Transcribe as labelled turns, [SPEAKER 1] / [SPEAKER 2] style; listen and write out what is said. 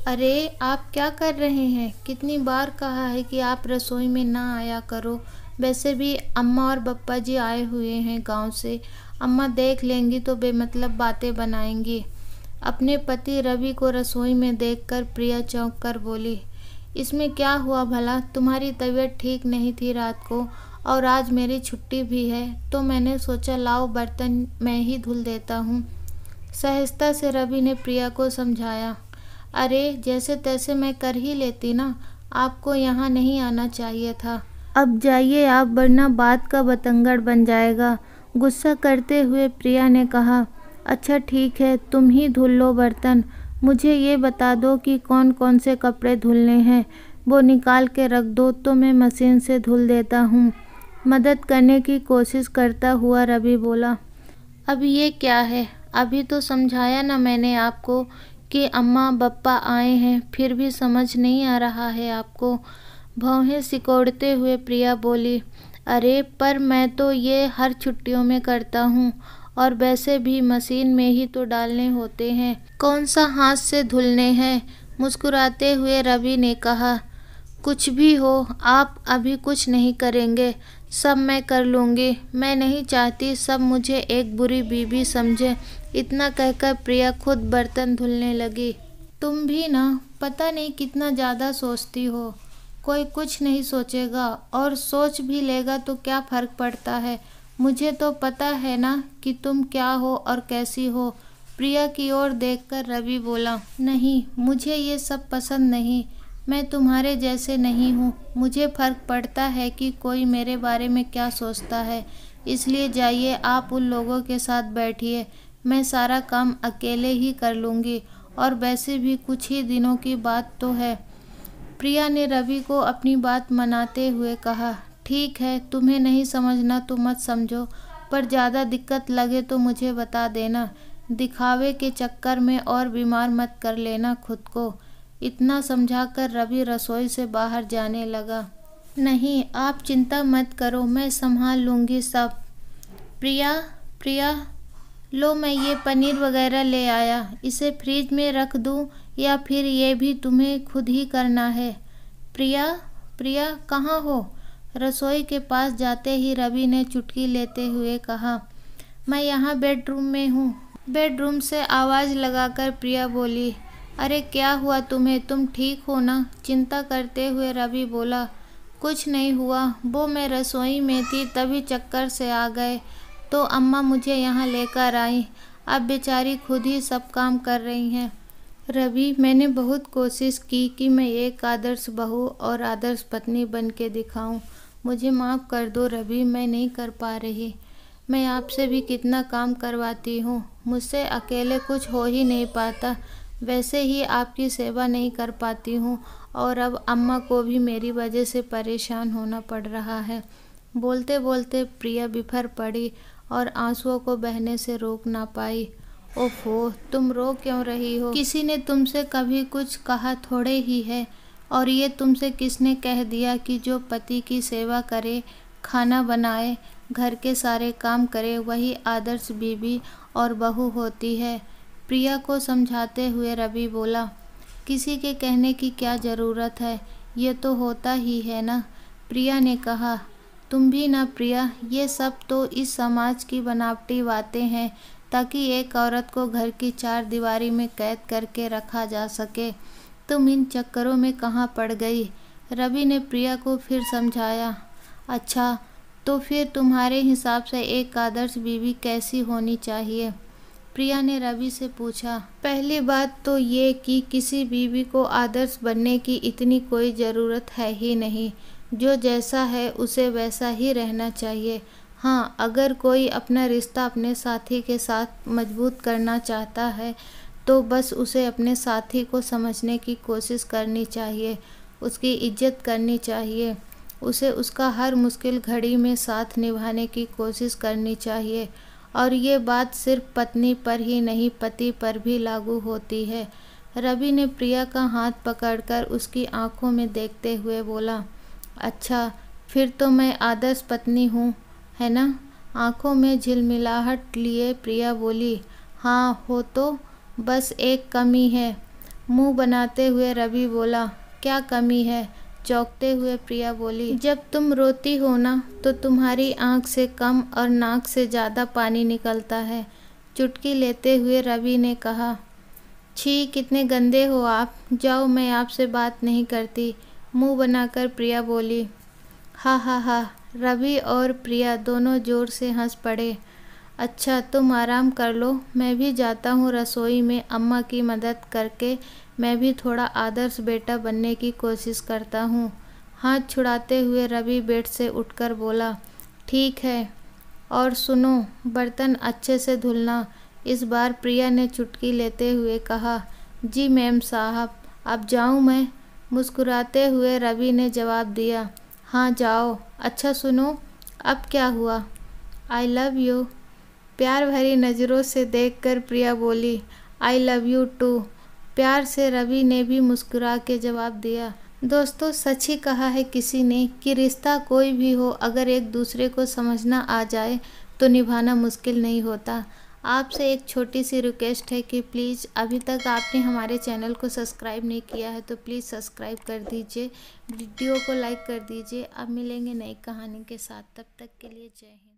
[SPEAKER 1] अरे आप क्या कर रहे हैं? कितनी बार कहा है कि आप रसोई में ना आया करो। वैसे भी अम्मा और पप्पा जी आए हुए हैं गांव से। अम्मा देख लेंगी तो बेमतलब बातें बनाएंगी। अपने पति रवि को रसोई में देखकर प्रिया चौंक कर बोली, इसमें क्या हुआ भला? तुम्हारी तबीयत ठीक नहीं थी रात को और आज मेरी छुट्टी भी है, तो मैंने सोचा लाओ बर्तन मैं ही धुल देता हूँ। सहजता से रवि ने प्रिया को समझाया। अरे जैसे तैसे मैं कर ही लेती ना, आपको यहाँ नहीं आना चाहिए था। अब जाइए आप, वरना बात का बतंगड़ बन जाएगा। गुस्सा करते हुए प्रिया ने कहा, अच्छा ठीक है, तुम ही धुल लो बर्तन। मुझे ये बता दो कि कौन कौन से कपड़े धुलने हैं, वो निकाल के रख दो तो मैं मशीन से धुल देता हूँ। मदद करने की कोशिश करता हुआ रवि बोला, अब ये क्या है? अभी तो समझाया ना मैंने आपको कि अम्मा बप्पा आए हैं, फिर भी समझ नहीं आ रहा है आपको? भौहें सिकोड़ते हुए प्रिया बोली, अरे पर मैं तो ये हर छुट्टियों में करता हूँ, और वैसे भी मशीन में ही तो डालने होते हैं, कौन सा हाथ से धुलने हैं। मुस्कुराते हुए रवि ने कहा, कुछ भी हो, आप अभी कुछ नहीं करेंगे, सब मैं कर लूँगी। मैं नहीं चाहती सब मुझे एक बुरी बीवी समझे। इतना कहकर प्रिया खुद बर्तन धुलने लगी। तुम भी ना पता नहीं कितना ज़्यादा सोचती हो। कोई कुछ नहीं सोचेगा, और सोच भी लेगा तो क्या फ़र्क पड़ता है? मुझे तो पता है ना कि तुम क्या हो और कैसी हो। प्रिया की ओर देखकर रवि बोला, नहीं मुझे ये सब पसंद नहीं। मैं तुम्हारे जैसे नहीं हूँ। मुझे फ़र्क पड़ता है कि कोई मेरे बारे में क्या सोचता है। इसलिए जाइए आप उन लोगों के साथ बैठिए, मैं सारा काम अकेले ही कर लूँगी, और वैसे भी कुछ ही दिनों की बात तो है। प्रिया ने रवि को अपनी बात मनाते हुए कहा, ठीक है, तुम्हें नहीं समझना तो मत समझो, पर ज़्यादा दिक्कत लगे तो मुझे बता देना। दिखावे के चक्कर में और बीमार मत कर लेना खुद को। इतना समझाकर रवि रसोई से बाहर जाने लगा। नहीं आप चिंता मत करो, मैं संभाल लूँगी सब। प्रिया प्रिया, लो मैं ये पनीर वगैरह ले आया, इसे फ्रिज में रख दूँ या फिर ये भी तुम्हें खुद ही करना है? प्रिया प्रिया कहाँ हो? रसोई के पास जाते ही रवि ने चुटकी लेते हुए कहा, मैं यहाँ बेडरूम में हूँ। बेडरूम से आवाज़ लगाकर प्रिया बोली, अरे क्या हुआ तुम्हें? तुम ठीक हो ना? चिंता करते हुए रवि बोला, कुछ नहीं हुआ, वो मैं रसोई में थी तभी चक्कर से आ गए, तो अम्मा मुझे यहाँ लेकर आई। अब बेचारी खुद ही सब काम कर रही हैं। रवि, मैंने बहुत कोशिश की कि मैं एक आदर्श बहू और आदर्श पत्नी बन के दिखाऊँ। मुझे माफ़ कर दो रवि, मैं नहीं कर पा रही। मैं आपसे भी कितना काम करवाती हूँ, मुझसे अकेले कुछ हो ही नहीं पाता। वैसे ही आपकी सेवा नहीं कर पाती हूँ, और अब अम्मा को भी मेरी वजह से परेशान होना पड़ रहा है। बोलते बोलते प्रिया बिफर पड़ी और आंसुओं को बहने से रोक ना पाई। ओफो, तुम रो क्यों रही हो? किसी ने तुमसे कभी कुछ कहा थोड़े ही है, और ये तुमसे किसने कह दिया कि जो पति की सेवा करे, खाना बनाए, घर के सारे काम करे, वही आदर्श बीवी और बहू होती है। प्रिया को समझाते हुए रवि बोला, किसी के कहने की क्या ज़रूरत है, ये तो होता ही है ना। प्रिया ने कहा, तुम भी ना प्रिया, ये सब तो इस समाज की बनावटी बातें हैं, ताकि एक औरत को घर की चार दीवारी में कैद करके रखा जा सके। तुम इन चक्करों में कहाँ पड़ गई? रवि ने प्रिया को फिर समझाया। अच्छा, तो फिर तुम्हारे हिसाब से एक आदर्श बीवी कैसी होनी चाहिए? प्रिया ने रवि से पूछा। पहली बात तो ये कि किसी बीवी को आदर्श बनने की इतनी कोई ज़रूरत है ही नहीं। जो जैसा है उसे वैसा ही रहना चाहिए। हाँ, अगर कोई अपना रिश्ता अपने साथी के साथ मजबूत करना चाहता है तो बस उसे अपने साथी को समझने की कोशिश करनी चाहिए, उसकी इज्जत करनी चाहिए, उसे उसका हर मुश्किल घड़ी में साथ निभाने की कोशिश करनी चाहिए। और ये बात सिर्फ पत्नी पर ही नहीं, पति पर भी लागू होती है। रवि ने प्रिया का हाथ पकड़कर उसकी आंखों में देखते हुए बोला, अच्छा, फिर तो मैं आदर्श पत्नी हूँ, है ना? आंखों में झिलमिलाहट लिए प्रिया बोली, हाँ हो तो, बस एक कमी है। मुंह बनाते हुए रवि बोला, क्या कमी है? चौंकते हुए प्रिया बोली, जब तुम रोती हो ना तो तुम्हारी आंख से कम और नाक से ज़्यादा पानी निकलता है। चुटकी लेते हुए रवि ने कहा, छी कितने गंदे हो आप, जाओ मैं आपसे बात नहीं करती। मुंह बनाकर प्रिया बोली। हा हा हा। रवि और प्रिया दोनों ज़ोर से हंस पड़े। अच्छा तुम आराम कर लो, मैं भी जाता हूँ रसोई में अम्मा की मदद करके मैं भी थोड़ा आदर्श बेटा बनने की कोशिश करता हूँ। हाथ छुड़ाते हुए रवि बेड से उठकर बोला, ठीक है, और सुनो बर्तन अच्छे से धुलना। इस बार प्रिया ने चुटकी लेते हुए कहा, जी मैम साहब। अब जाऊँ मैं? मुस्कुराते हुए रवि ने जवाब दिया, हाँ जाओ। अच्छा सुनो, अब क्या हुआ? I love you. प्यार भरी नज़रों से देखकर प्रिया बोली, आई लव यू टू। प्यार से रवि ने भी मुस्कुरा के जवाब दिया। दोस्तों सच ही कहा है किसी ने कि रिश्ता कोई भी हो, अगर एक दूसरे को समझना आ जाए तो निभाना मुश्किल नहीं होता। आपसे एक छोटी सी रिक्वेस्ट है कि प्लीज़ अभी तक आपने हमारे चैनल को सब्सक्राइब नहीं किया है तो प्लीज़ सब्सक्राइब कर दीजिए, वीडियो को लाइक कर दीजिए। अब मिलेंगे नई कहानी के साथ, तब तक के लिए जय हिंद।